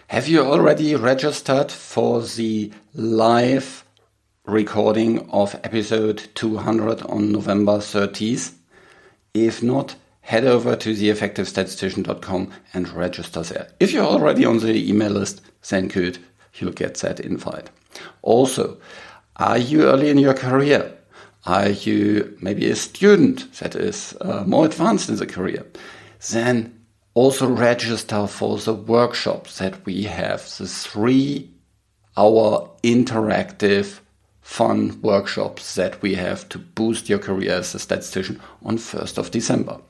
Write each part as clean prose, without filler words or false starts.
Have you already registered for the live recording of episode 200 on November 30th? If not, head over to theeffectivestatistician.com and register there. If you're already on the email list, then good, you'll get that invite. Also, are you early in your career? Are you maybe a student that is more advanced in the career? Then also register for the workshops that we have, the 3-hour interactive fun workshops that we have to boost your career as a statistician on 1st of December.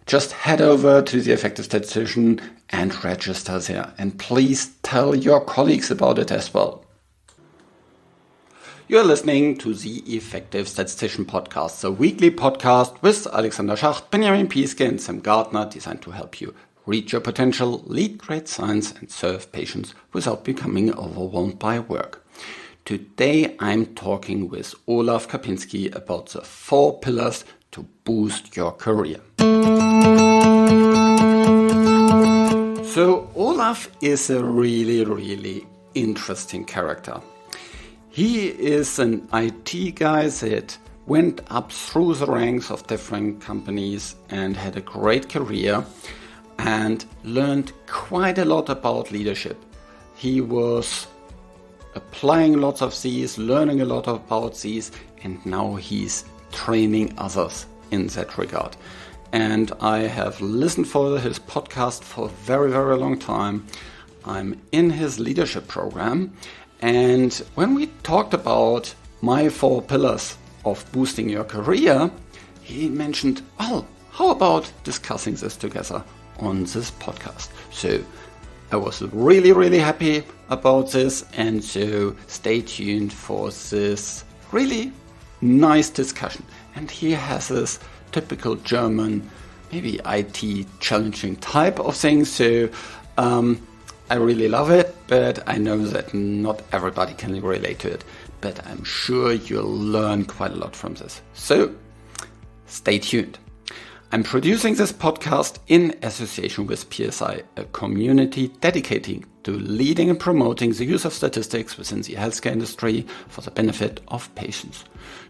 Just head over to the Effective Statistician and register there. And please tell your colleagues about it as well. You're listening to the Effective Statistician podcast, the weekly podcast with Alexander Schacht, Benjamin Pieske, and Sam Gardner, designed to help you reach your potential, lead great science, and serve patients without becoming overwhelmed by work. Today, I'm talking with Olaf Kapinski about the 4 pillars to boost your career. So, Olaf is a really interesting character. He is an IT guy that went up through the ranks of different companies and had a great career and learned quite a lot about leadership. He was applying lots of these, learning a lot about these, and now he's training others in that regard. And I have listened for his podcast for a very long time. I'm in his leadership program. And when we talked about my 4 pillars of boosting your career, he mentioned, well, how about discussing this together on this podcast? So I was really happy about this. And so stay tuned for this really nice discussion. And he has this typical German, maybe IT challenging type of thing. So I really love it, but I know that not everybody can relate to it. But I'm sure you'll learn quite a lot from this. So, stay tuned. I'm producing this podcast in association with PSI, a community dedicating to leading and promoting the use of statistics within the healthcare industry for the benefit of patients.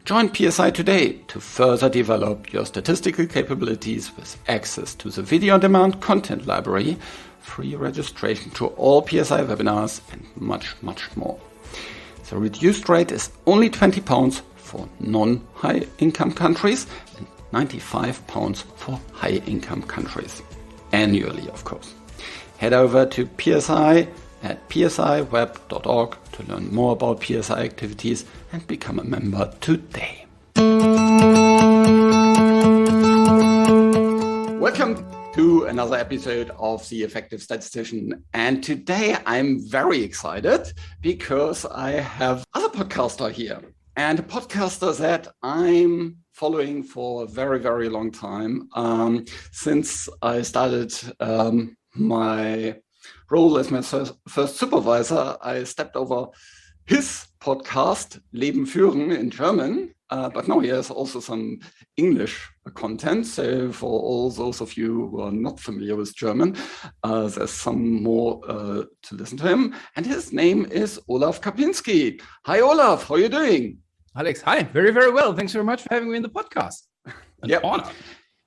Join PSI today to further develop your statistical capabilities with access to the video-on-demand content library, free registration to all PSI webinars, and much more. The reduced rate is only £20 for non-high income countries and £95 for high income countries. Annually, of course. Head over to PSI at psiweb.org to learn more about PSI activities and become a member today. Welcome to another episode of The Effective Statistician. And today I'm very excited because I have another podcaster here, and a podcaster that I'm following for a very long time. Since I started my role as my first supervisor, I stepped over his podcast, Leben führen, in German. But now he has also some English content. So for all those of you who are not familiar with German, there's some more to listen to him. And his name is Olaf Kapinski. Hi, Olaf. How are you doing? Alex, hi. Very well. Thanks very much for having me in the podcast. An honor.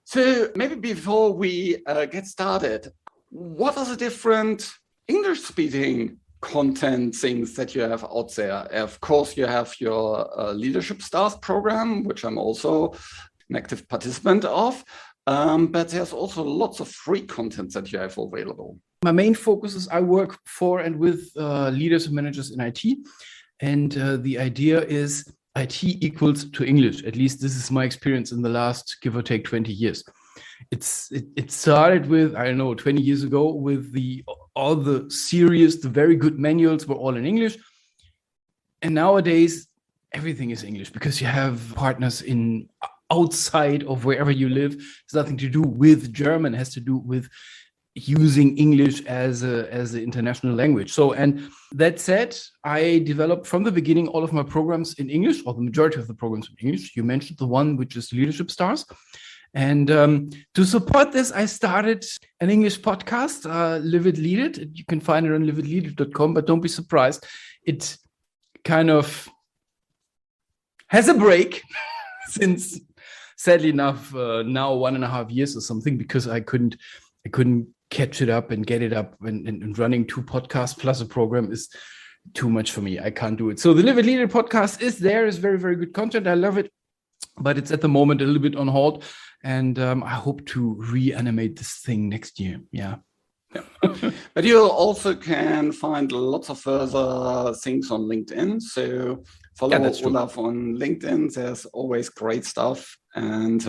So maybe before we get started, what are the different English-speaking content things that you have out there? Of course, you have your Leadership Stars program, which I'm also an active participant of, but there's also lots of free content that you have available. My main focus is I work for and with leaders and managers in IT, and the idea is IT equals to English. At least this is my experience in the last, give or take, 20 years. It started with, 20 years ago with all the serious, the very good manuals were all in English. And nowadays, everything is English because you have partners in outside of wherever you live. It's nothing to do with German. It has to do with using English as an international language. So, and that said, I developed from the beginning all of my programs in English, or the majority of the programs in English. You mentioned the one which is Leadership Stars. And to support this, I started an English podcast, Live It, Lead It. You can find it on liveitleadit.com, but don't be surprised. It kind of has a break since, sadly enough, now 1.5 years or something, because I couldn't catch it up and get it up. And running 2 podcasts plus a program is too much for me. I can't do it. So the Live It, Lead It podcast is there. It's very, very good content. I love it. But it's at the moment a little bit on hold. And I hope to reanimate this thing next year. Yeah. But you also can find lots of further things on LinkedIn. So follow Olaf on LinkedIn. There's always great stuff. And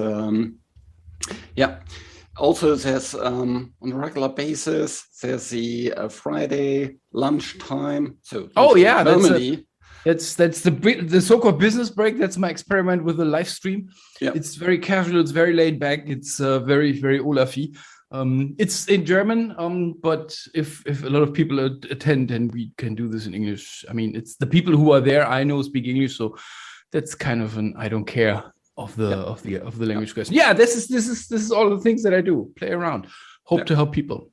also there's on a regular basis, there's the Friday lunchtime. So Germany. That's the so-called business break. That's my experiment with the live stream. Yeah. It's very casual. It's very laid back. It's very, very Olaf-y. It's in German, but if a lot of people attend, then we can do this in English. I mean, it's the people who are there I know speak English, so that's kind of an I don't care of the language question. Yeah, this is all the things that I do. Play around, hope to help people.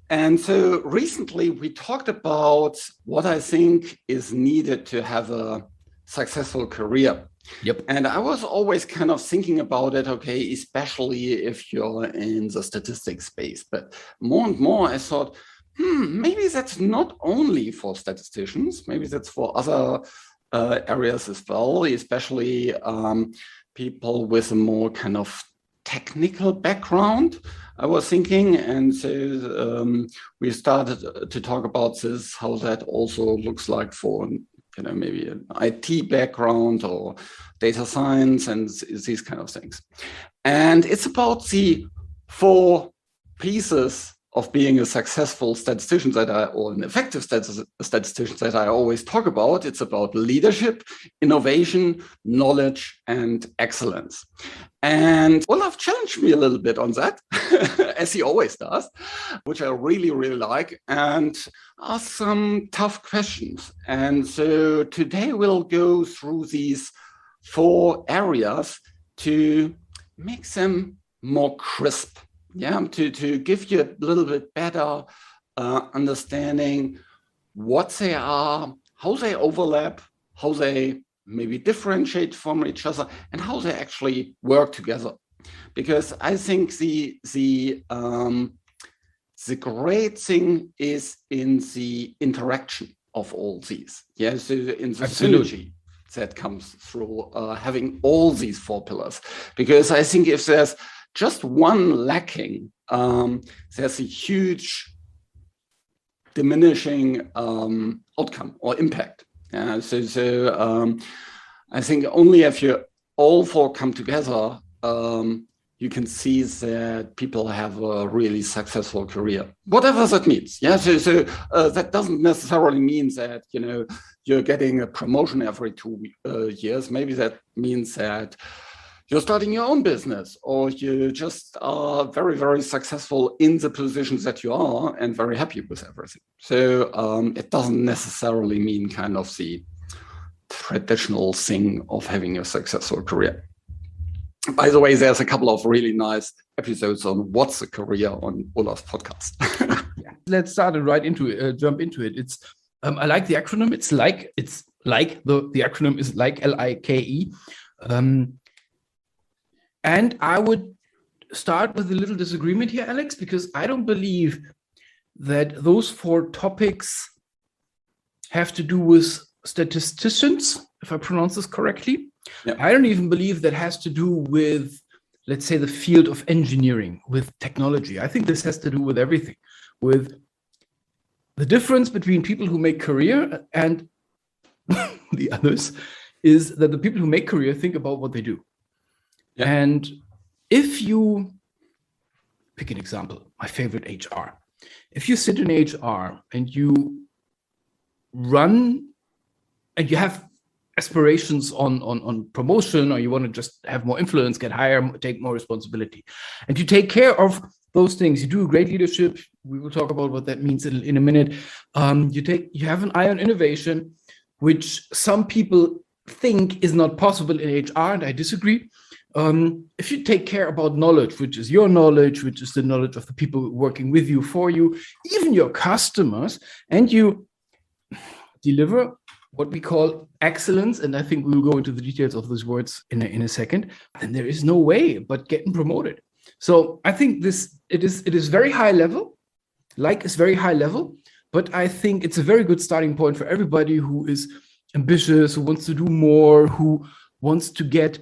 And so recently we talked about what I think is needed to have a successful career. Yep. And I was always kind of thinking about it, okay, especially if you're in the statistics space. But more and more I thought, maybe that's not only for statisticians, maybe that's for other areas as well, especially people with a more kind of technical background, I was thinking. And so we started to talk about this, how that also looks like for, maybe an IT background or data science and these kind of things. And it's about the 4 pieces of being a successful statistician or an effective statistician that I always talk about. It's about leadership, innovation, knowledge, and excellence. And Olaf challenged me a little bit on that, as he always does, which I really, really like, and asked some tough questions. And so today we'll go through these 4 areas to make them more crisp. To give you a little bit better understanding what they are, how they overlap, how they maybe differentiate from each other, and how they actually work together. Because I think the great thing is in the interaction of all these. Yeah, so in the synergy that comes through having all these 4 pillars. Because I think if there's just one lacking, there's a huge diminishing outcome or impact. So I think only if you all 4 come together, you can see that people have a really successful career, whatever that means. Yeah, so that doesn't necessarily mean that you're getting a promotion every 2 years. Maybe that means that you're starting your own business, or you just are very, very successful in the positions that you are and very happy with everything. So it doesn't necessarily mean kind of the traditional thing of having a successful career. By the way, there's a couple of really nice episodes on what's a career on Olaf's podcast. Let's start right into it, jump into it. It's I like the acronym. It's like the acronym is like LIKE. And I would start with a little disagreement here, Alex, because I don't believe that those 4 topics have to do with statisticians, if I pronounce this correctly. Yeah. I don't even believe that has to do with, let's say, the field of engineering, with technology. I think this has to do with everything, with the difference between people who make career and the others is that the people who make career think about what they do. Yeah. And if you pick an example, my favorite, HR. If you sit in HR and you run and you have aspirations on promotion, or you want to just have more influence, get higher, take more responsibility, and you take care of those things, you do great leadership. We will talk about what that means in a minute. You have an eye on innovation, which some people think is not possible in HR, and I disagree. if you take care about knowledge, which is your knowledge, which is the knowledge of the people working with you, for you, even your customers, and you deliver what we call excellence, and I think we will go into the details of those words in a second, then there is no way but getting promoted. So I think it is very high level, it's very high level, but I think it's a very good starting point for everybody who is ambitious, who wants to do more, who wants to get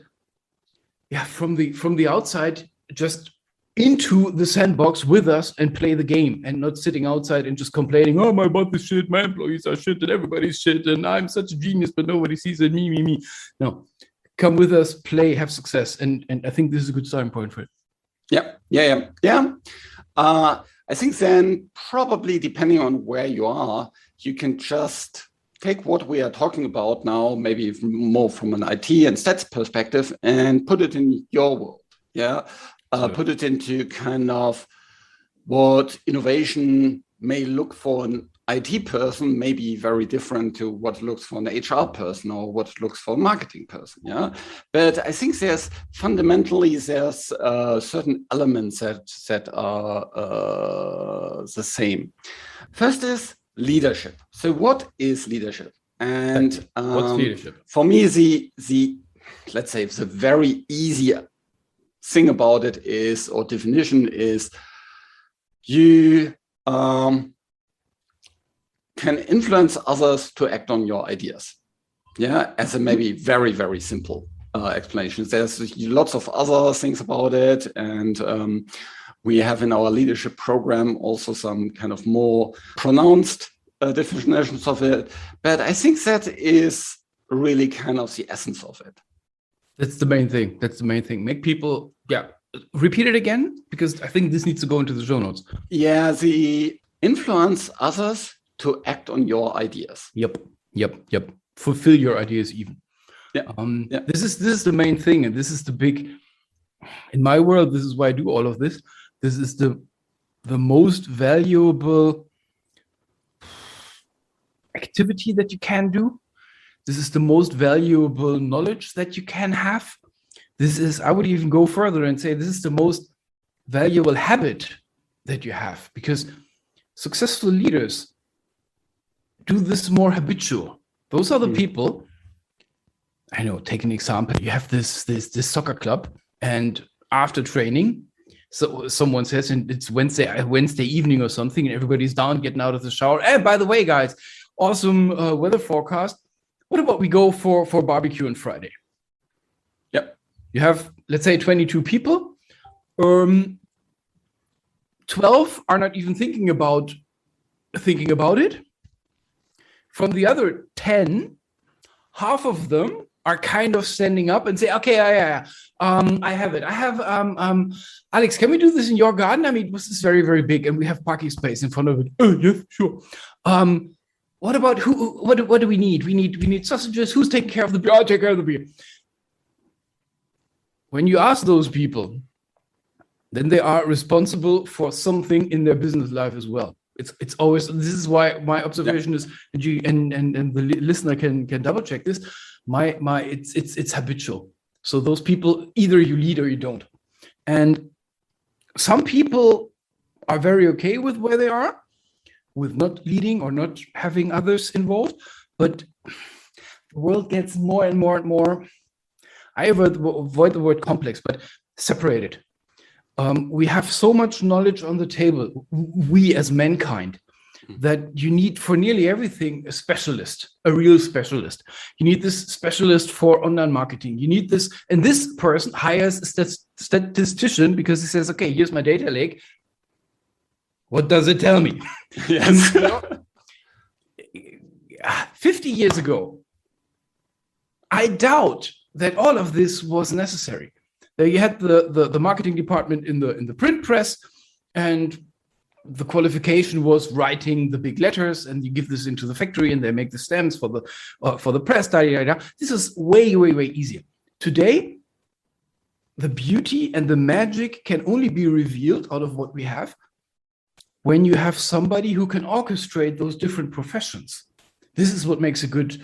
from the outside just into the sandbox with us and play the game, and not sitting outside and just complaining, oh, my boss is shit, my employees are shit, and everybody's shit, and I'm such a genius, but nobody sees it, me. No, come with us, play, have success. And I think this is a good starting point for it. Yeah. I think then probably depending on where you are, you can just take what we are talking about now, maybe more from an IT and stats perspective, and put it in your world. Yeah. Put it into kind of what innovation may look for an IT person, may be very different to what looks for an HR person or what looks for a marketing person. Yeah, but I think there's certain elements that are the same. First is leadership. So what is leadership? And what's leadership? For me, the let's say the very easy thing about it is, or definition is, you can influence others to act on your ideas. Yeah, as a maybe very, very simple explanation. There's lots of other things about it, and we have in our leadership program also some kind of more pronounced definitions of it. But I think that is really kind of the essence of it. That's the main thing. Make people, repeat it again, because I think this needs to go into the show notes. Yeah, the influence others to act on your ideas. Yep. Fulfill your ideas even. This is the main thing, and this is the big, in my world, this is why I do all of this. This is the most valuable activity that you can do. This is the most valuable knowledge that you can have. This is, I would even go further and say, this is the most valuable habit that you have, because successful leaders do this more habitual. Those are the people, I know, take an example. You have this soccer club, and after training, so someone says, and it's Wednesday evening or something, and everybody's down, getting out of the shower. Hey, by the way, guys, awesome weather forecast. What about we go for barbecue on Friday? Yep. You have, let's say, 22 people. 12 are not even thinking about it. From the other 10, half of them are kind of standing up and say, okay, I have it. I have, Alex, can we do this in your garden? I mean, this is very, very big, and we have parking space in front of it. Oh, yes, sure. What about what do we need? We need sausages. Who's taking care of the beer? I'll take care of the beer. When you ask those people, then they are responsible for something in their business life as well. It's always, this is why my observation is, and the listener can double check this. It's habitual. So those people, either you lead or you don't. And some people are very okay with where they are, with not leading or not having others involved, but the world gets more and more and more, I avoid the word complex, but separated. We have so much knowledge on the table, we as mankind, that you need for nearly everything a specialist, a real specialist. You need this specialist for online marketing. You need this, and this person hires a statistician because he says, okay, here's my data lake. What does it tell me? Yes. 50 years ago, I doubt that all of this was necessary. You had the marketing department in the print press, and the qualification was writing the big letters, and you give this into the factory, and they make the stamps for the press. This is way easier. Today, the beauty and the magic can only be revealed out of what we have when you have somebody who can orchestrate those different professions. This is what makes a good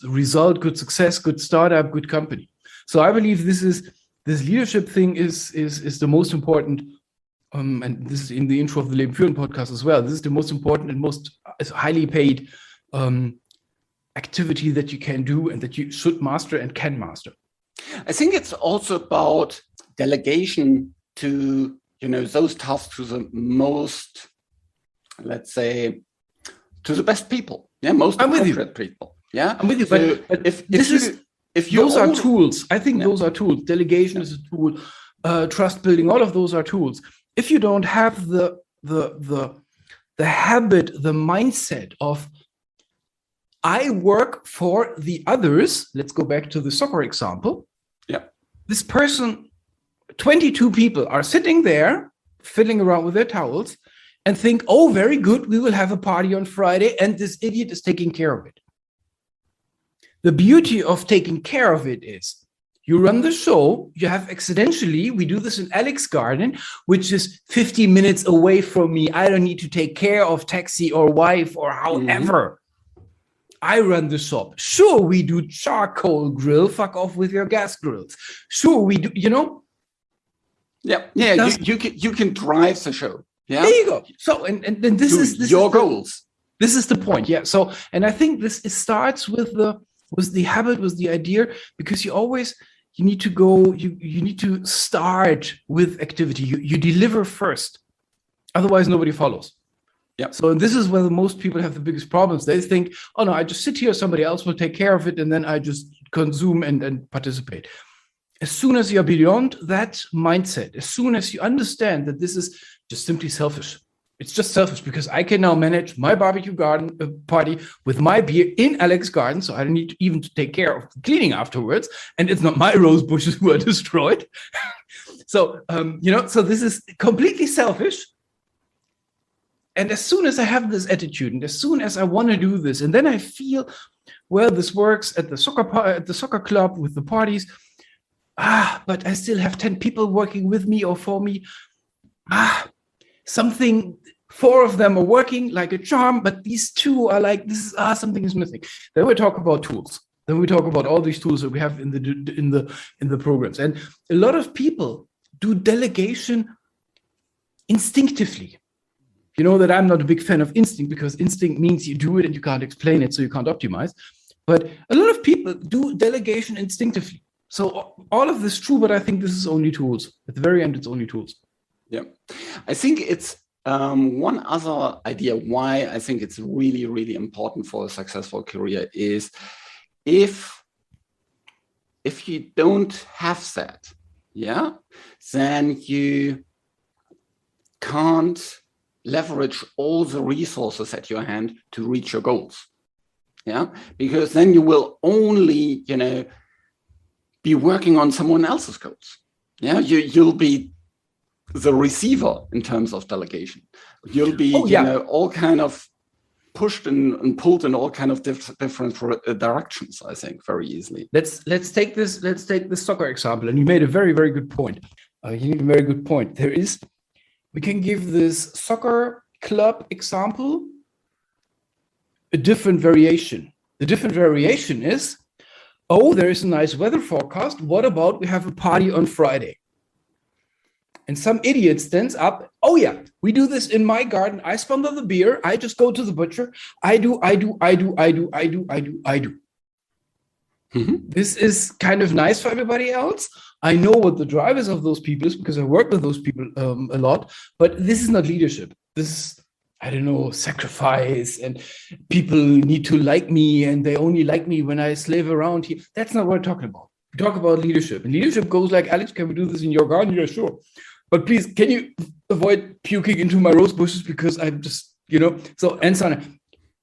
result, good success, good startup, good company. So I believe this leadership thing is the most important. And this is in the intro of the Leben führen podcast as well. This is the most important and most highly paid activity that you can do and that you should master and can master. I think it's also about delegation to, those tasks to the most, let's say, to the best people. Yeah, most appropriate people. Yeah, I'm with you. So but those are tools. I think those are tools. Delegation is a tool. Trust building, all of those are tools. If you don't have the habit, the mindset of I work for the others. Let's go back to the soccer example. Yeah. This person, 22 people are sitting there, fiddling around with their towels and think, oh, very good, we will have a party on Friday and this idiot is taking care of it. The beauty of taking care of it is you run the show, you have accidentally, we do this in Alex's garden, which is 50 minutes away from me. I don't need to take care of taxi or wife or however. I run the shop. Sure, we do charcoal grill. Fuck off with your gas grills. Sure, we do, Yeah, you can drive the show. Yeah, there you go. So, and this is your goals. This is the point. Yeah. So, and I think it starts with the habit, with the idea, because you need to go, you need to start with activity. You deliver first. Otherwise, nobody follows. Yeah. So this is where most people have the biggest problems. They think, oh no, I just sit here, somebody else will take care of it, and then I just consume and participate. As soon as you're beyond that mindset, as soon as you understand that this is just simply selfish, it's just selfish because I can now manage my barbecue garden party with my beer in Alex's garden, so I don't need even to take care of cleaning afterwards, and it's not my rose bushes who are destroyed. So, so this is completely selfish. And as soon as I have this attitude, and as soon as I want to do this, and then I feel, well, this works at the soccer club with the parties. But I still have 10 people working with me or for me. Something, 4 of them are working like a charm, but these 2 are like, something is missing. Then we talk about tools. Then we talk about all these tools that we have in the programs. And a lot of people do delegation instinctively. You know that I'm not a big fan of instinct because instinct means you do it and you can't explain it, so you can't optimize. But a lot of people do delegation instinctively. So all of this is true, but I think this is only tools. At the very end, it's only tools. Yeah. I think it's one other idea why I think it's really, really important for a successful career is if you don't have that, yeah, then you can't leverage all the resources at your hand to reach your goals. Yeah, because then you will only, be working on someone else's goals. Yeah, you'll be the receiver in terms of delegation. You'll be, all kind of pushed and pulled in all kind of different directions. I think very easily. Let's take this soccer example, and you made a very, very good point. We can give this soccer club example a different variation. The different variation is, there is a nice weather forecast. What about we have a party on Friday? And some idiot stands up. Oh yeah, we do this in my garden. I sponsor the beer. I just go to the butcher. I do. Mm-hmm. This is kind of nice for everybody else. I know what the drivers of those people is because I work with those people a lot, but this is not leadership. This is, sacrifice, and people need to like me and they only like me when I slave around here. That's not what we're talking about. We talk about leadership, and leadership goes like, Alex, can we do this in your garden? Yeah, sure. But please, can you avoid puking into my rose bushes because I'm just, so and so on.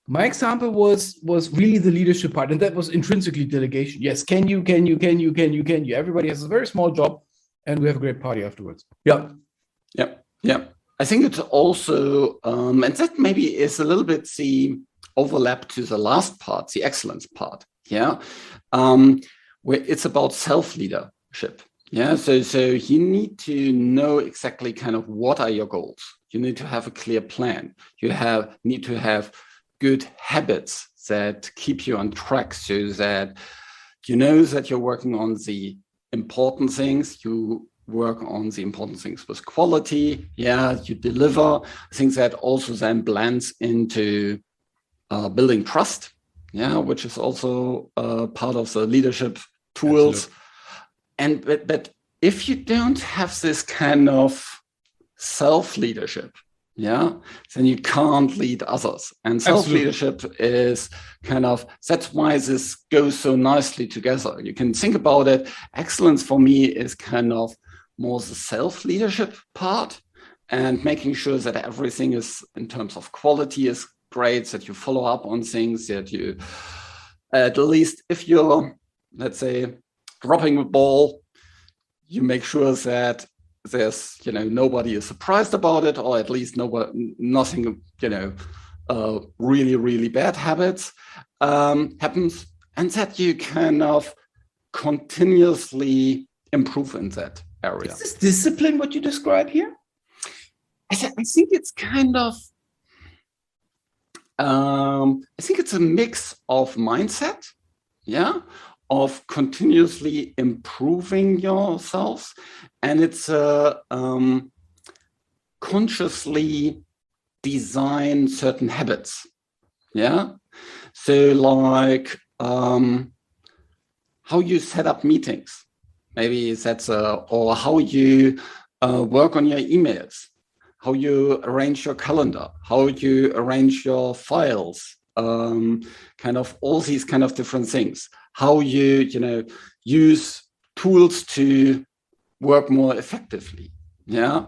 My example was really the leadership part, and that was intrinsically delegation. Yes, can you? Everybody has a very small job, and we have a great party afterwards. Yeah. I think it's also, and that maybe is a little bit the overlap to the last part, the excellence part. Yeah, where it's about self-leadership. Yeah, so you need to know exactly kind of what are your goals. You need to have a clear plan. You need to have good habits that keep you on track, so that you know that you're working on the important things. You work on the important things with quality. Yeah, you deliver. I think that also then blends into building trust. Yeah, which is also part of the leadership tools. Absolutely. But if you don't have this kind of self-leadership, yeah, then you can't lead others. And self-leadership is kind of, that's why this goes so nicely together. You can think about it. Excellence for me is kind of more the self-leadership part, and making sure that everything is, in terms of quality, is great, that you follow up on things, that you, at least if you're, let's say, dropping a ball, you make sure that there's, nobody is surprised about it, or at least nothing, really, really bad habits happens, and that you kind of continuously improve in that area. Is this discipline what you describe here? I think it's kind of, I think it's a mix of mindset, yeah, of continuously improving yourselves, and it's consciously design certain habits, yeah. So like how you set up meetings, maybe that's or how you work on your emails, how you arrange your calendar, how you arrange your files, kind of all these kind of different things. How you use tools to work more effectively, yeah,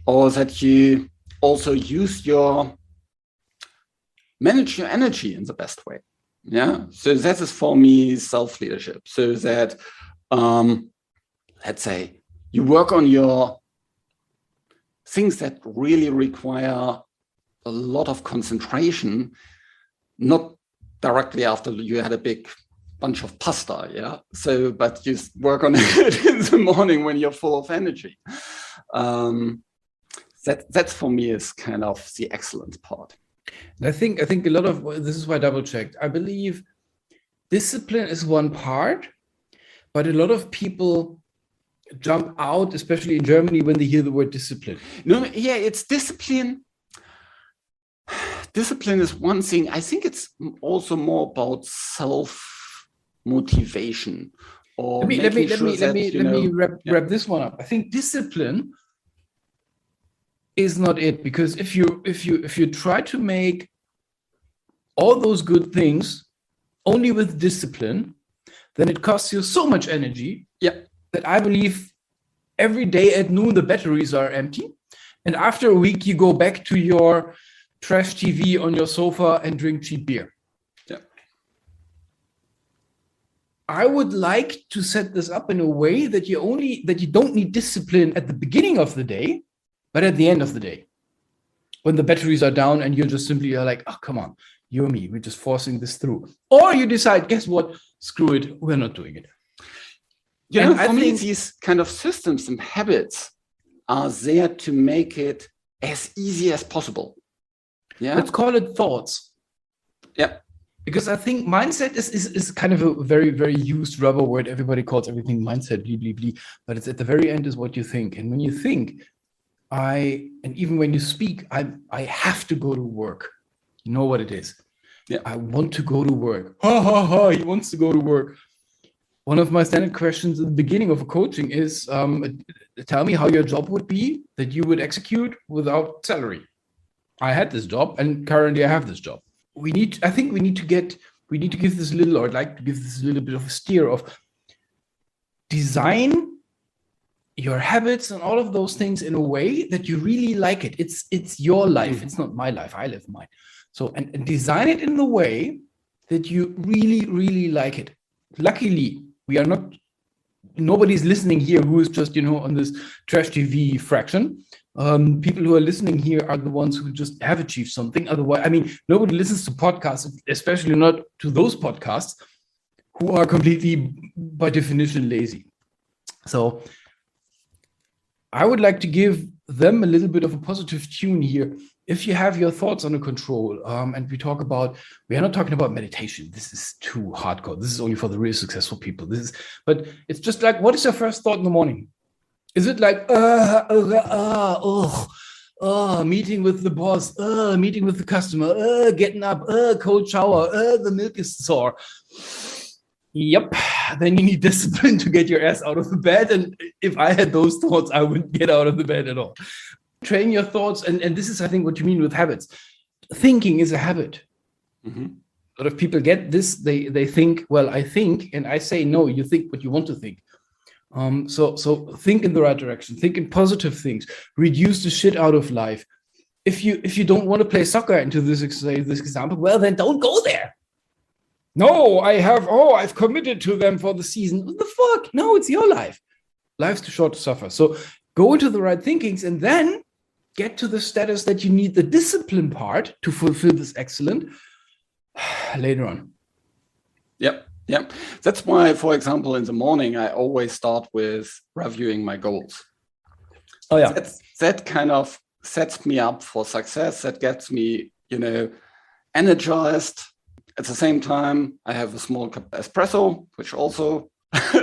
or that you also manage your energy in the best way, yeah. So that is for me self-leadership. So that let's say you work on your things that really require a lot of concentration, not directly after you had a big bunch of pasta, yeah. So, but you work on it in the morning when you're full of energy. That's for me is kind of the excellent part. And I think a lot of this is why I double checked. I believe discipline is one part, but a lot of people jump out, especially in Germany, when they hear the word discipline. No, yeah, it's discipline. Discipline is one thing. I think it's also more about self-motivation. Or let me wrap this one up. I think discipline is not it, because if you try to make all those good things only with discipline, then it costs you so much energy. Yeah. That I believe every day at noon the batteries are empty, and after a week you go back to your trash TV on your sofa and drink cheap beer. Yeah. I would like to set this up in a way that you don't need discipline at the beginning of the day, but at the end of the day, when the batteries are down and you're just simply like, oh, come on, you and me, we're just forcing this through. Or you decide, guess what? Screw it, we're not doing it. For me, these kind of systems and habits are there to make it as easy as possible. Yeah. Let's call it thoughts. Yeah. Because I think mindset is kind of a very, very used rubber word. Everybody calls everything mindset, blah, blah, blah. But it's at the very end is what you think. And when you think, and even when you speak, I have to go to work. You know what it is. Yeah. I want to go to work. He wants to go to work. One of my standard questions at the beginning of a coaching is, tell me how your job would be that you would execute without salary. I had this job and currently I have this job. I think we need to give this a little, or I'd like to give this a little bit of a steer of design your habits and all of those things in a way that you really like it. It's your life. Mm-hmm. It's not my life. I live mine. So, and design it in the way that you really, really like it. Luckily, nobody's listening here who is just, on this trash TV fraction. People who are listening here are the ones who just have achieved something. Otherwise, nobody listens to podcasts, especially not to those podcasts who are completely, by definition, lazy. So I would like to give them a little bit of a positive tune here. if you have your thoughts under control, and we are not talking about meditation. This is too hardcore. This is only for the really successful people. But it's just like, what is your first thought in the morning? Is it like, meeting with the boss, meeting with the customer, getting up, cold shower, the milk is sore. Yep. Then you need discipline to get your ass out of the bed. And if I had those thoughts, I wouldn't get out of the bed at all. Train your thoughts. And this is, I think, what you mean with habits. Thinking is a habit. Mm-hmm. A lot of people get this. They think, well, I think, and I say, no, you think what you want to think. So think in the right direction. Think in positive things. Reduce the shit out of life. If you don't want to play soccer into this example, well, then don't go there. No, I've committed to them for the season. What the fuck? No, it's your life. Life's too short to suffer. So go into the right thinkings and then get to the status that you need the discipline part to fulfill this excellent later on. Yep. That's why, for example, in the morning, I always start with reviewing my goals. Oh, yeah. That kind of sets me up for success. That gets me, energized. At the same time, I have a small cup of espresso, which also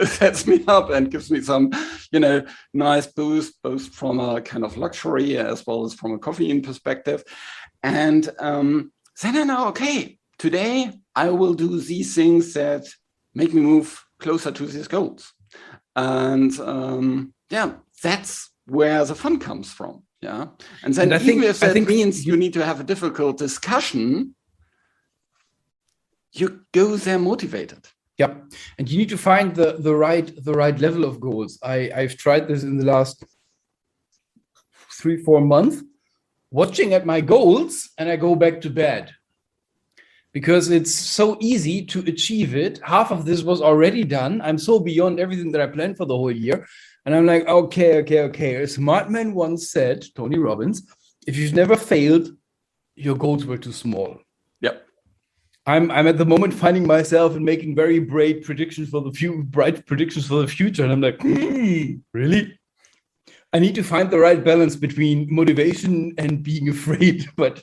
sets me up and gives me some, nice boost, both from a kind of luxury as well as from a caffeine perspective. And then I know, okay, today I will do these things that make me move closer to these goals. And that's where the fun comes from. Yeah. And then if that means you need to have a difficult discussion, you go there motivated. Yep. And you need to find the right level of goals. I've tried this in the last 3-4 months, watching at my goals, and I go back to bed because it's so easy to achieve it. Half of this was already done. I'm so beyond everything that I planned for the whole year. And I'm like, okay. A smart man once said, Tony Robbins, if you've never failed, your goals were too small. Yep. I'm at the moment finding myself and making very bright predictions for the future. And I'm like, really? I need to find the right balance between motivation and being afraid. But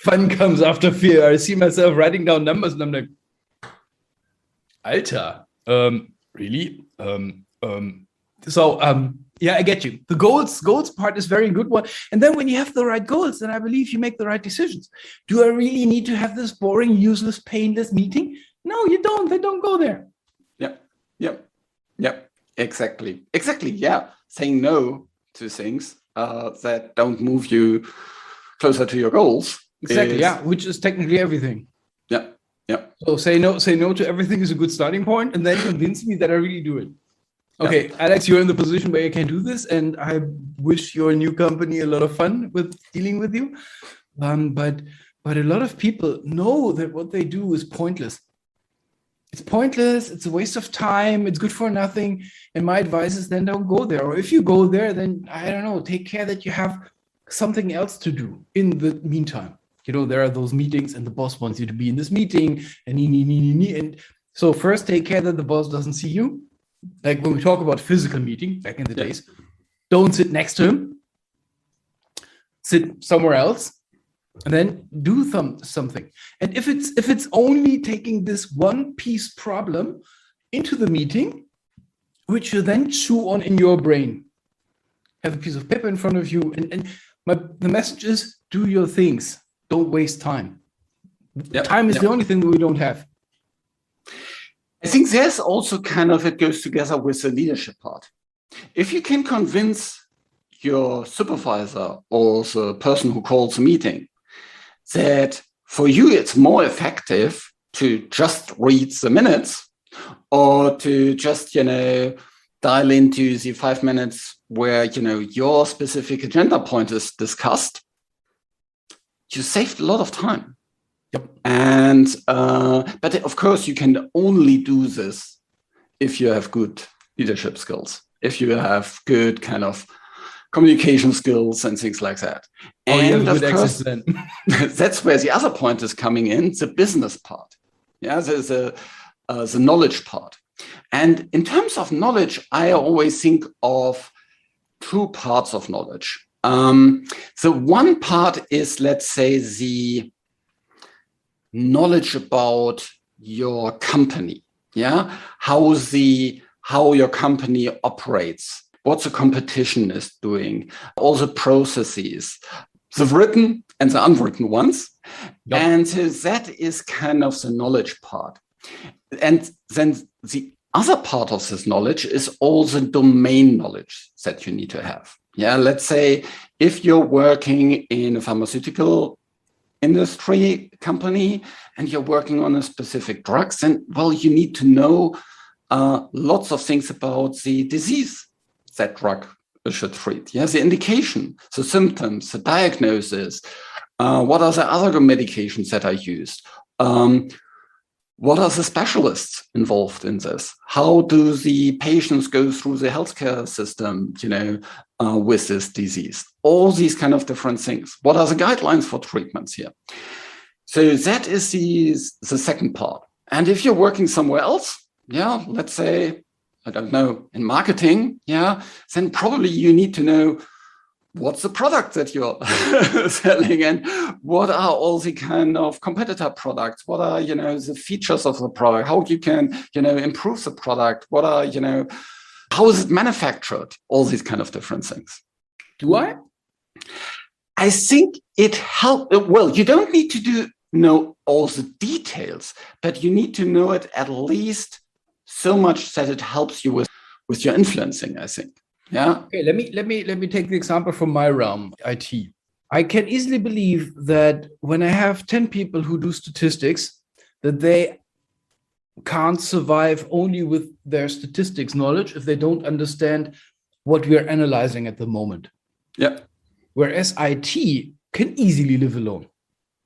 fun comes after fear. I see myself writing down numbers and I'm like, Alter, really? Yeah, I get you. The goals part is very good one. And then when you have the right goals, then I believe you make the right decisions. Do I really need to have this boring, useless, painless meeting? No, you don't. Then don't go there. Yep. Exactly. Yeah. Saying no to things that don't move you closer to your goals. Exactly. Yeah. Which is technically everything. Yeah. So say no to everything is a good starting point, and then convince me that I really do it. Okay, Alex, you're in the position where you can do this, and I wish your new company a lot of fun with dealing with you. But a lot of people know that what they do is pointless. It's pointless. It's a waste of time. It's good for nothing. And my advice is then don't go there. Or if you go there, then I don't know. Take care that you have something else to do in the meantime. There are those meetings, and the boss wants you to be in this meeting, and so first take care that the boss doesn't see you. Like when we talk about physical meeting back in the days, don't sit next to him, sit somewhere else, and then do something. And if it's only taking this one piece problem into the meeting, which you then chew on in your brain, have a piece of paper in front of you, and the message is do your things. Don't waste time. Time is the only thing that we don't have. I think there's also it goes together with the leadership part. If you can convince your supervisor or the person who calls a meeting that for you it's more effective to just read the minutes or to just, dial into the 5 minutes where, your specific agenda point is discussed, you saved a lot of time. Yep. And but of course you can only do this if you have good leadership skills, if you have good kind of communication skills and things like that. And of course, that's where the other point is coming in, the business part. Yeah, there's the knowledge part. And in terms of knowledge, I always think of 2 parts of knowledge. So one part is, let's say, the knowledge about your company. Yeah, how your company operates, what the competition is doing, all the processes, the written and the unwritten ones. Yep. And that is kind of the knowledge part. And then the other part of this knowledge is all the domain knowledge that you need to have. Yeah, let's say if you're working in a pharmaceutical industry company and you're working on a specific drug, then, well, you need to know lots of things about the disease that drug should treat. Yeah, the indication, the symptoms, the diagnosis, what are the other medications that are used? What are the specialists involved in this? How do the patients go through the healthcare system, with this disease? All these kind of different things. What are the guidelines for treatments here? So that is the second part. And if you're working somewhere else, yeah, let's say, I don't know, in marketing, yeah, then probably you need to know what's the product that you're selling and what are all the kind of competitor products? What are, the features of the product? How you can, improve the product? What are, how is it manufactured? All these kind of different things. Do I? I think it helps. Well, you don't need to know all the details, but you need to know it at least so much that it helps you with your influencing, I think. Yeah. Okay, let me take the example from my realm, IT. I can easily believe that when I have 10 people who do statistics, that they can't survive only with their statistics knowledge if they don't understand what we are analyzing at the moment. Yeah. Whereas IT can easily live alone.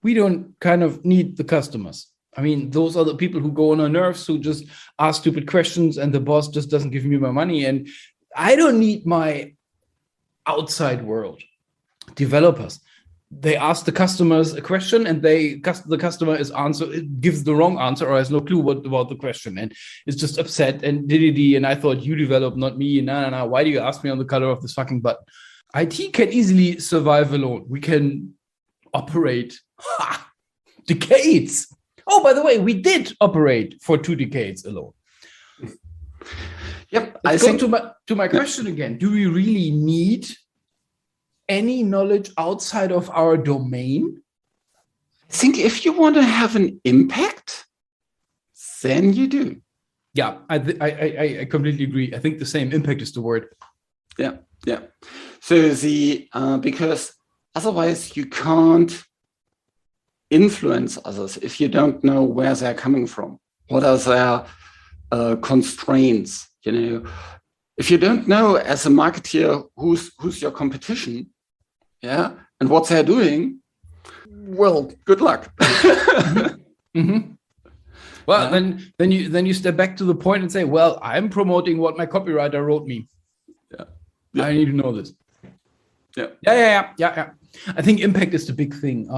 We don't kind of need the customers. I mean, those are the people who go on our nerves, who just ask stupid questions and the boss just doesn't give me my money. And I don't need my outside world developers. They ask the customers a question and the customer gives the wrong answer or has no clue about the question and is just upset and and I thought you developed, not me. No. Why do you ask me on the color of this fucking button? IT can easily survive alone. We can operate decades. Oh, by the way, we did operate for 2 decades alone. Yep. Let's go to my question again. Do we really need any knowledge outside of our domain? I think if you want to have an impact, then you do. Yeah, I completely agree. I think the same. Impact is the word. Yeah. So because otherwise you can't influence others if you don't know where they're coming from. What are their constraints? If you don't know as a marketeer who's your competition, yeah, and what they're doing, well, good luck. Mm-hmm. Well, yeah. then you step back to the point and say, well, I'm promoting what my copywriter wrote me. Yeah. I need to know this. Yeah. I think impact is the big thing,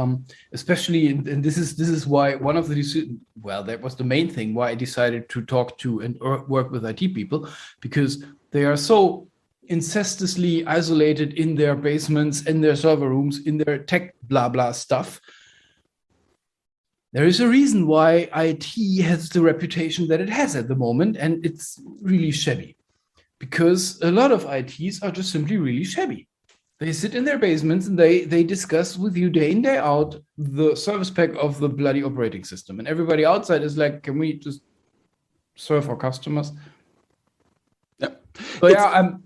especially, and this is why one of that was the main thing why I decided to talk to and work with IT people, because they are so incestuously isolated in their basements, in their server rooms, in their tech blah blah stuff. There is a reason why IT has the reputation that it has at the moment, and it's really shabby, because a lot of ITs are just simply really shabby. They sit in their basements and they discuss with you day in, day out the service pack of the bloody operating system. And everybody outside is like, can we just serve our customers? Yeah. So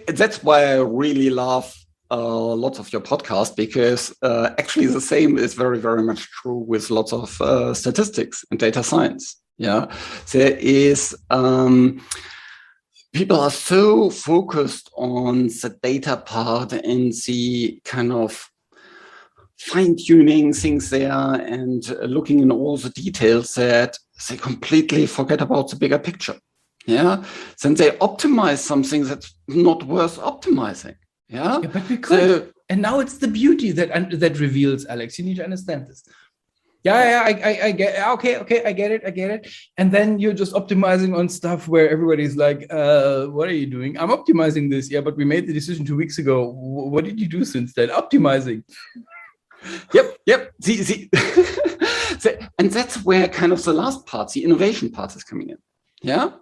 that's why I really love lots of your podcasts, because actually the same is very, very much true with lots of statistics and data science. Yeah. There is... people are so focused on the data part and the kind of fine-tuning things there and looking in all the details that they completely forget about the bigger picture. Yeah. Then they optimize something that's not worth optimizing. Yeah. But we could. And now it's the beauty that reveals, Alex. You need to understand this. I get. Okay, I get it. And then you're just optimizing on stuff where everybody's like, "What are you doing?" I'm optimizing this. Yeah, but we made the decision 2 weeks ago. What did you do since then? Optimizing. Yep. See. And that's where kind of the last part, the innovation part, is coming in. Yeah,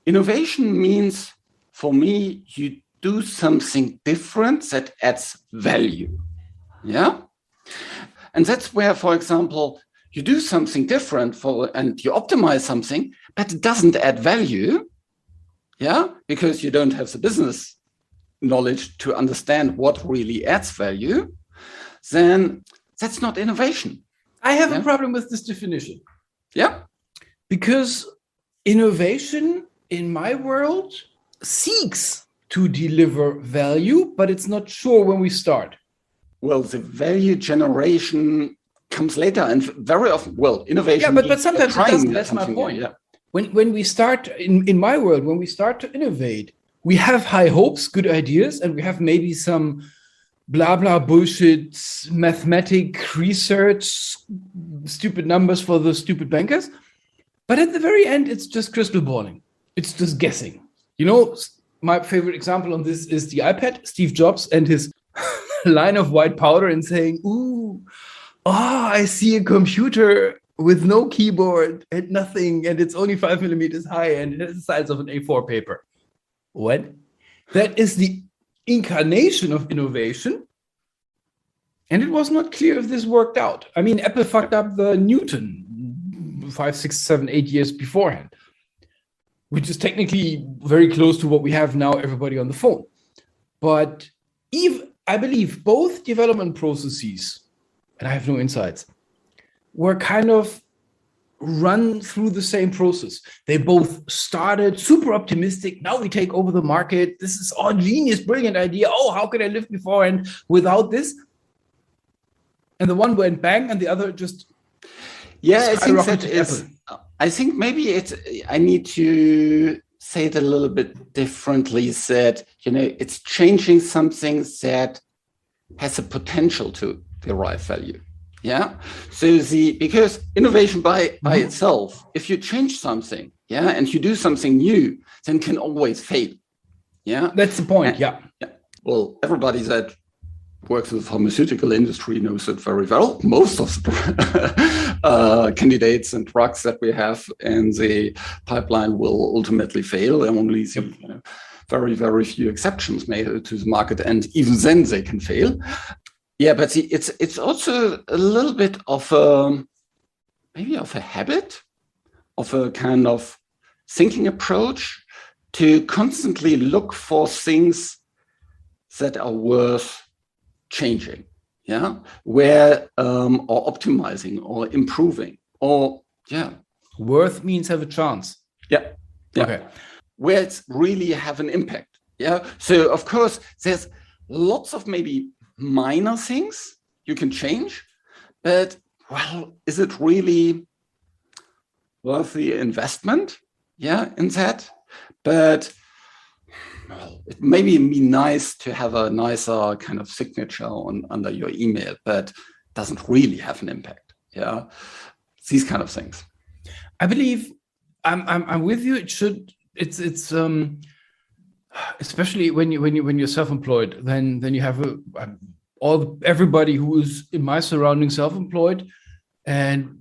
innovation means for me you do something different that adds value. Yeah. And that's where, for example, you do something different and you optimize something, but it doesn't add value. Yeah, because you don't have the business knowledge to understand what really adds value. Then that's not innovation. I have a problem with this definition. Yeah. Because innovation in my world seeks to deliver value, but it's not sure when we start. Well, the value generation comes later and very often, innovation. Yeah, but sometimes it doesn't. That's my point. Yeah. When we start, in my world, when we start to innovate, we have high hopes, good ideas, and we have maybe some blah, blah, bullshit, mathematic research, stupid numbers for the stupid bankers. But at the very end, it's just crystal balling. It's just guessing. You know, my favorite example on this is the iPad, Steve Jobs and his line of white powder and saying, I see a computer with no keyboard and nothing, and it's only 5 millimeters high and it has the size of an A4 paper. What? That is the incarnation of innovation. And it was not clear if this worked out. I mean, Apple fucked up the Newton 5, 6, 7, 8 years beforehand, which is technically very close to what we have now, everybody on the phone. But I believe both development processes, and I have no insights, were kind of run through the same process. They both started super optimistic. Now we take over the market. This is all genius, brilliant idea. Oh, how could I live beforehand without this? And the one went bang and the other just I think maybe I need to say it a little bit differently, that, it's changing something that has a potential to derive value. Yeah. So because innovation by itself, if you change something, and you do something new, then can always fail. Yeah. That's the point. Yeah. Well, everybody that works in the pharmaceutical industry knows it very well. Most of the candidates and drugs that we have in the pipeline will ultimately fail. And only very, very few exceptions made it to the market, and even then they can fail. Yeah, but it's also a little bit of a habit, of a kind of thinking approach to constantly look for things that are worth changing, or optimizing or improving, Worth means have a chance. Yeah. Okay. Where it's really have an impact. Yeah. So of course there's lots of maybe minor things you can change, but is it really worth the investment? In that. But it maybe be nice to have a nicer kind of signature under your email, but doesn't really have an impact. Yeah, these kind of things. I believe I'm with you. It's especially when you're self-employed, then you have everybody who is in my surroundings self-employed and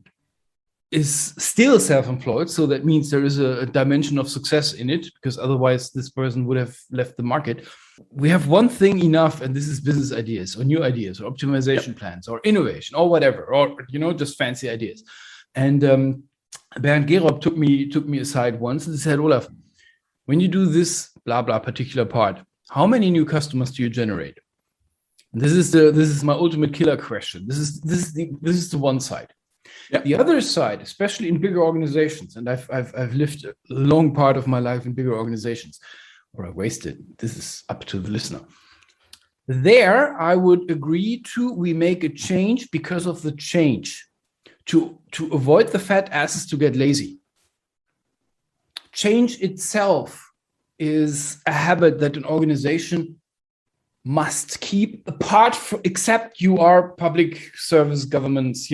is still self-employed. So that means there is a dimension of success in it, because otherwise this person would have left the market. We have one thing enough, and this is business ideas or new ideas or optimization plans or innovation or whatever, or just fancy ideas. And Bernd Gerob took me aside once and said, Olaf, when you do this blah blah particular part, how many new customers do you generate? And this is my ultimate killer question. This is the one side. Yeah. The other side, especially in bigger organizations, and I've lived a long part of my life in bigger organizations, or I wasted. This is up to the listener. There, I would agree we make a change because of the change, to avoid the fat asses to get lazy. Change itself is a habit that an organization must keep apart from, except you are public service governments,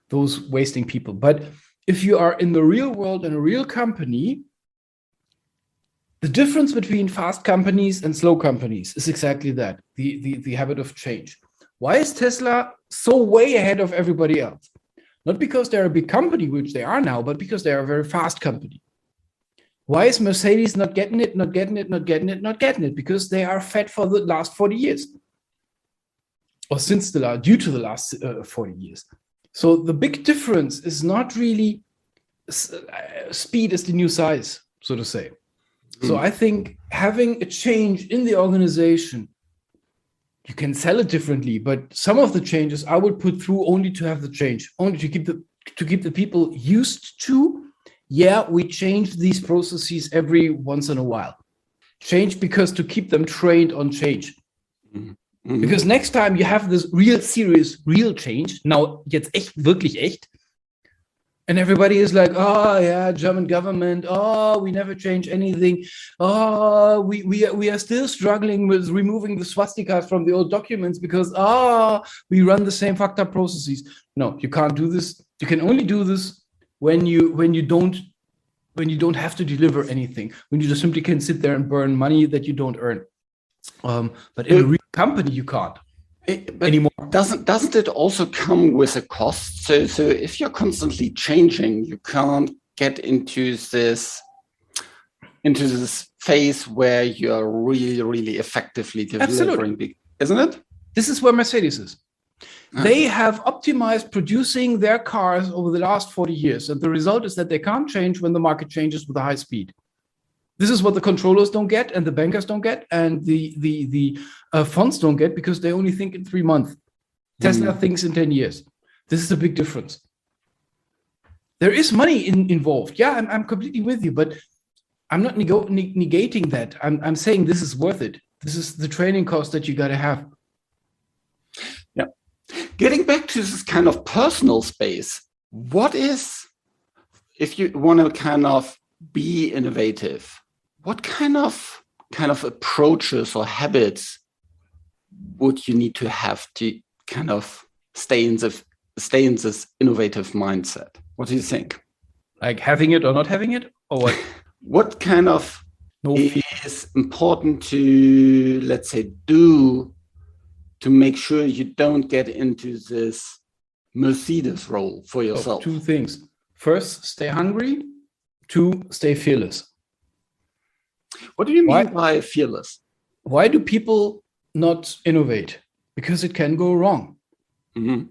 those wasting people. But if you are in the real world and a real company, the difference between fast companies and slow companies is exactly that, the habit of change. Why is Tesla so way ahead of everybody else? Not because they're a big company, which they are now, but because they're a very fast company. Why is Mercedes not getting it, not getting it, not getting it, not getting it? Because they are fed for the last 40 years. Or due to the last 40 years. So the big difference is not really speed is the new size, so to say. So I think having a change in the organization, you can sell it differently, but some of the changes I would put through only to have the change, only to keep the people used to. Yeah, we change these processes every once in a while. Change because to keep them trained on change. Mm-hmm. Because next time you have this real serious, real change, now jetzt echt, wirklich echt, and everybody is like, oh yeah, German government, oh, we never change anything, oh, we are still struggling with removing the swastikas from the old documents because we run the same fucked up processes. No, you can't do this. You can only do this when you don't have to deliver anything, when you just simply can sit there and burn money that you don't earn. But in a real company, you can't anymore. Doesn't it also come with a cost? So if you're constantly changing, you can't get into this phase where you're really, really effectively delivering, isn't it? This is where Mercedes is. They have optimized producing their cars over the last 40 years. And the result is that they can't change when the market changes with a high speed. This is what the controllers don't get and the bankers don't get and the funds don't get because they only think in 3 months. Tesla thinks in 10 years. This is a big difference. There is money involved. Yeah, I'm completely with you, but I'm not negating that. I'm saying this is worth it. This is the training cost that you got to have. Yeah. Getting back to this kind of personal space, what is, if you want to kind of be innovative, what kind of approaches or habits would you need to have to kind of stay in this innovative mindset? What do you think? Like having it or not having it, or what? What kind of is important to, let's say, do to make sure you don't get into this Mercedes role for yourself? 2 things. First, stay hungry. 2, stay fearless. What do you mean by fearless? Why do people not innovate? Because it can go wrong. Mm-hmm.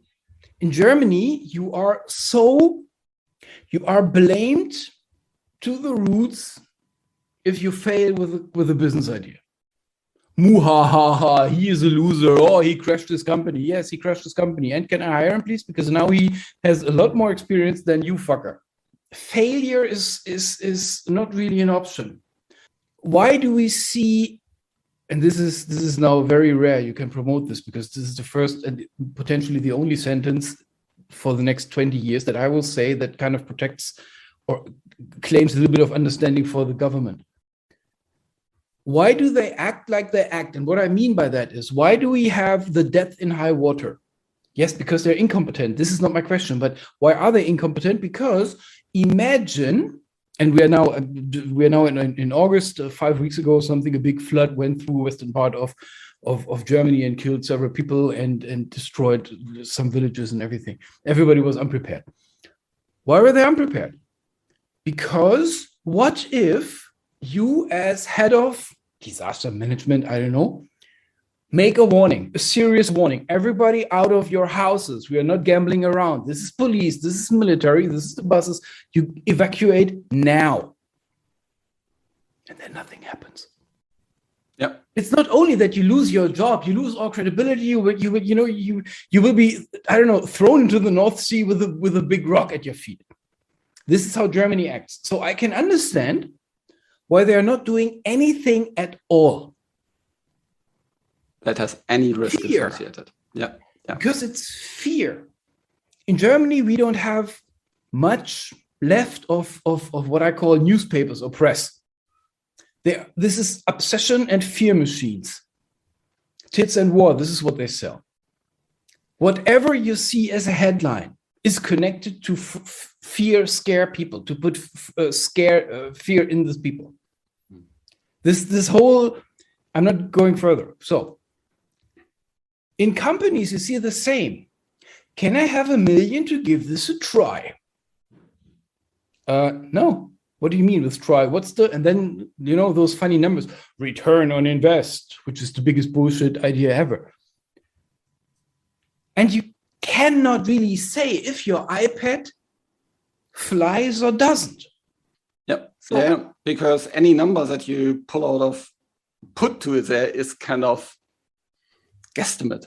In Germany, you are blamed to the roots if you fail with a business idea. Muhahaha, he is a loser. Oh, he crashed his company. Yes, he crashed his company. And can I hire him, please? Because now he has a lot more experience than you, fucker. Failure is not really an option. Why do we see, and this is now very rare, you can promote this because this is the first and potentially the only sentence for the next 20 years that I will say that kind of protects or claims a little bit of understanding for the government. Why do they act like they act? And what I mean by that is, why do we have the death in high water? Yes, because they're incompetent. This is not my question, but why are they incompetent? Because imagine, and we are now in August, 5 weeks ago or something, a big flood went through western part of Germany and killed several people and destroyed some villages and everything. Everybody was unprepared. Why were they unprepared? Because what if you, as head of disaster management, I don't know, make a warning, a serious warning. Everybody out of your houses. We are not gambling around. This is police. This is military. This is the buses. You evacuate now. And then nothing happens. Yeah. It's not only that you lose your job, you lose all credibility. You will be, I don't know, thrown into the North Sea with a big rock at your feet. This is how Germany acts. So I can understand why they are not doing anything at all that has any risk associated. Yeah. Because it's fear. In Germany, we don't have much left of what I call newspapers or press. This is obsession and fear machines. Tits and war, this is what they sell. Whatever you see as a headline is connected to scare people, to put fear in these people. This whole, I'm not going further. So in companies, you see the same. Can I have $1 million to give this a try? No. What do you mean with try? And then, those funny numbers, return on invest, which is the biggest bullshit idea ever. And you cannot really say if your iPad flies or doesn't. Yep. Yeah, because any number that you put to it there is kind of guesstimate.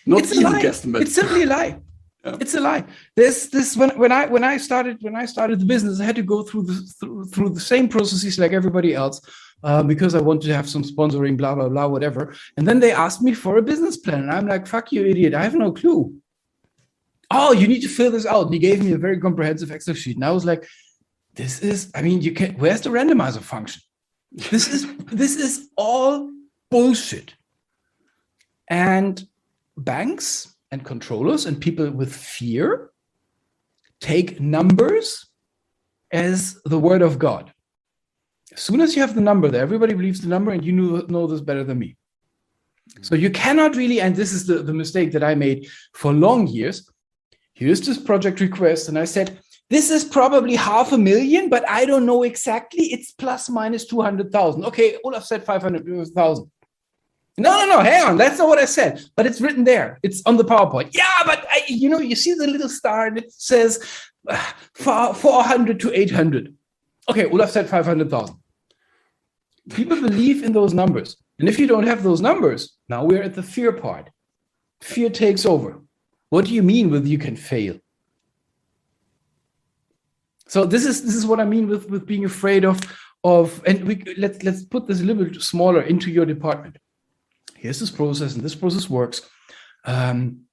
Not even guesstimate. It's simply a lie. Yeah. It's a lie. There's this when I started the business, I had to go through the same processes like everybody else because I wanted to have some sponsoring, blah blah blah, whatever. And then they asked me for a business plan, and I'm like, "Fuck you, idiot! I have no clue." Oh, you need to fill this out. And he gave me a very comprehensive Excel sheet, and I was like, "This is, you can. Where's the randomizer function? This is all bullshit." And banks and controllers and people with fear take numbers as the word of God. As soon as you have the number there, everybody believes the number, and you know this better than me. So you cannot really, and this is the mistake that I made for long years. Here's this project request, and I said, this is probably $500,000, but I don't know exactly. It's plus minus 200,000. Okay, Olaf said 500,000. No, hang on. That's not what I said, but it's written there. It's on the PowerPoint. Yeah, but you see the little star and it says 400 to 800. Okay, Olaf said 500,000. People believe in those numbers. And if you don't have those numbers, now we're at the fear part. Fear takes over. What do you mean with you can fail? So this is what I mean with being afraid of and let's put this a little bit smaller into your department. Here's this process, and this process works. And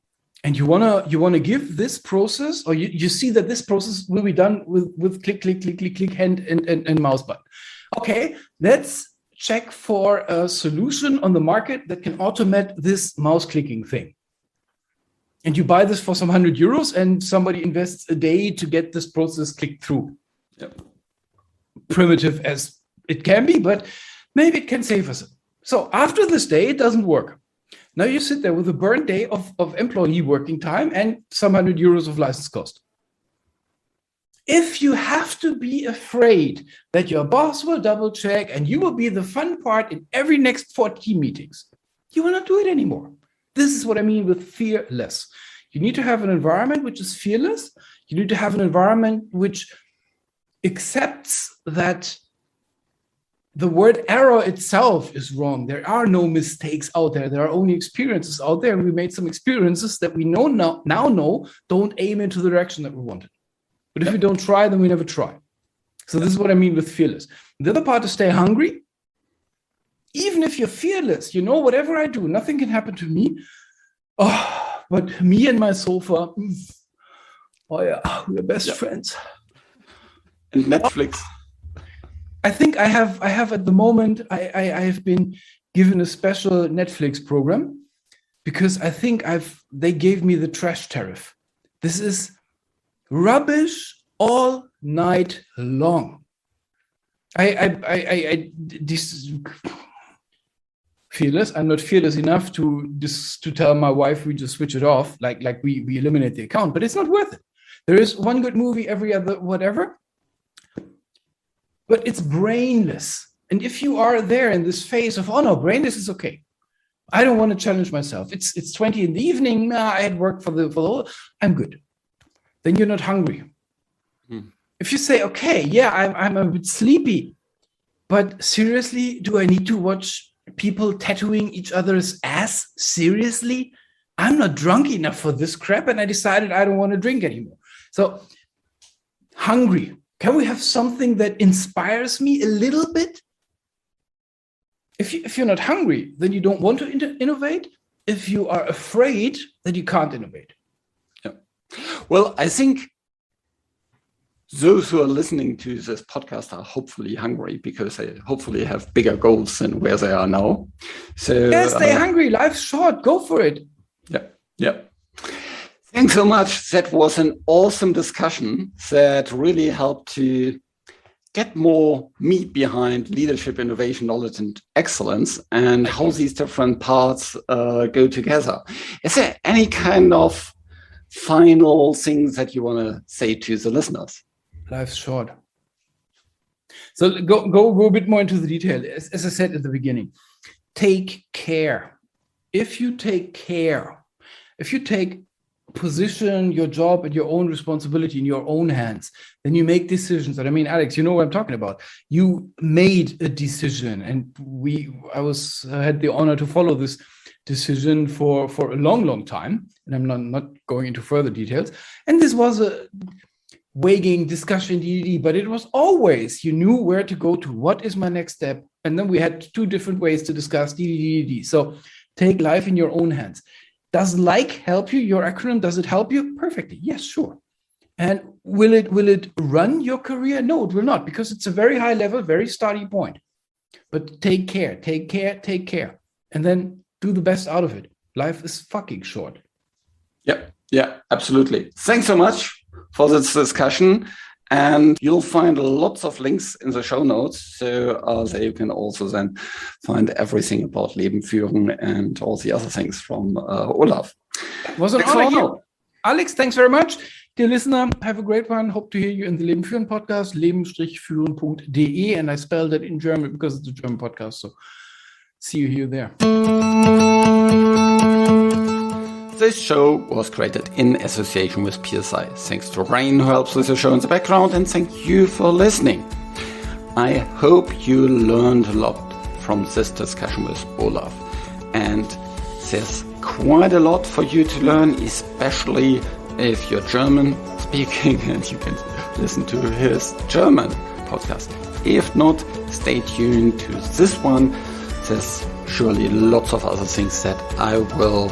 you wanna give this process, or you see that this process will be done with click, hand and mouse button. Okay, let's check for a solution on the market that can automate this mouse clicking thing. And you buy this for some €100, and somebody invests a day to get this process clicked through. Yep. Primitive as it can be, but maybe it can save us. So after this day, it doesn't work. Now you sit there with a burnt day of employee working time and some €100 of license cost. If you have to be afraid that your boss will double check and you will be the fun part in every next 4 team meetings, you will not do it anymore. This is what I mean with fearless. You need to have an environment which is fearless. You need to have an environment which accepts that the word error itself is wrong. There are no mistakes out there. There are only experiences out there. And we made some experiences that we now know don't aim into the direction that we wanted. But if we don't try, then we never try. So this is what I mean with fearless. The other part is stay hungry. Even if you're fearless, whatever I do, nothing can happen to me. Oh, but me and my sofa, oh yeah, we're best friends. And Netflix. I think I have at the moment, I have been given a special Netflix program because I think they gave me the trash tariff. This is rubbish all night long. Fearless. I'm not fearless enough to tell my wife we just switch it off, like we eliminate the account, but it's not worth it. There is one good movie every other whatever. But it's brainless. And if you are there in this phase of, oh no, brainless is okay. I don't want to challenge myself. It's 20 in the evening. I had work for the whole, I'm good. Then you're not hungry. If you say, okay, yeah, I'm a bit sleepy, but seriously, do I need to watch people tattooing each other's ass? Seriously? I'm not drunk enough for this crap, and I decided I don't want to drink anymore. So hungry. Can we have something that inspires me a little bit? If you're not hungry, then you don't want to innovate. If you are afraid, then you can't innovate. Yeah. Well, I think those who are listening to this podcast are hopefully hungry because they hopefully have bigger goals than where they are now. So stay hungry. Life's short. Go for it. Yeah. Thanks so much. That was an awesome discussion that really helped to get more meat behind leadership, innovation, knowledge, and excellence, and how these different parts go together. Is there any kind of final things that you want to say to the listeners? Life's short. So go a bit more into the detail. As I said at the beginning, take care. If you take care, if you take position your job and your own responsibility in your own hands, then you make decisions. And I mean, Alex, you know what I'm talking about. You made a decision, and I had the honor to follow this decision for a long time, and I'm not going into further details. And this was a weighing discussion, but it was always, you knew where to go to, what is my next step, and then we had two different ways to discuss. So take life in your own hands. Does like help you? Your acronym, does it help you? Perfectly. Yes, sure. And will it run your career? No, it will not, because it's a very high level, very starting point. But take care, and then do the best out of it. Life is fucking short. Yeah, absolutely. Thanks so much for this discussion. And you'll find lots of links in the show notes. So there you can also then find everything about Leben führen and all the other things from Olaf. Was an honor. Alex, thanks very much. Dear listener, have a great one. Hope to hear you in the Leben führen podcast, leben-führen.de. And I spelled it in German because it's a German podcast. So see you here there. This show was created in association with PSI. Thanks to Rain, who helps with the show in the background, and thank you for listening. I hope you learned a lot from this discussion with Olaf. And there's quite a lot for you to learn, especially if you're German speaking and you can listen to his German podcast. If not, stay tuned to this one. There's surely lots of other things that I will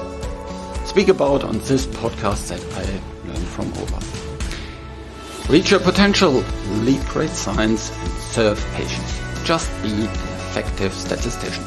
speak about on this podcast that I learned from Olaf. Reach your potential, lead great science, and serve patients. Just be an effective statistician.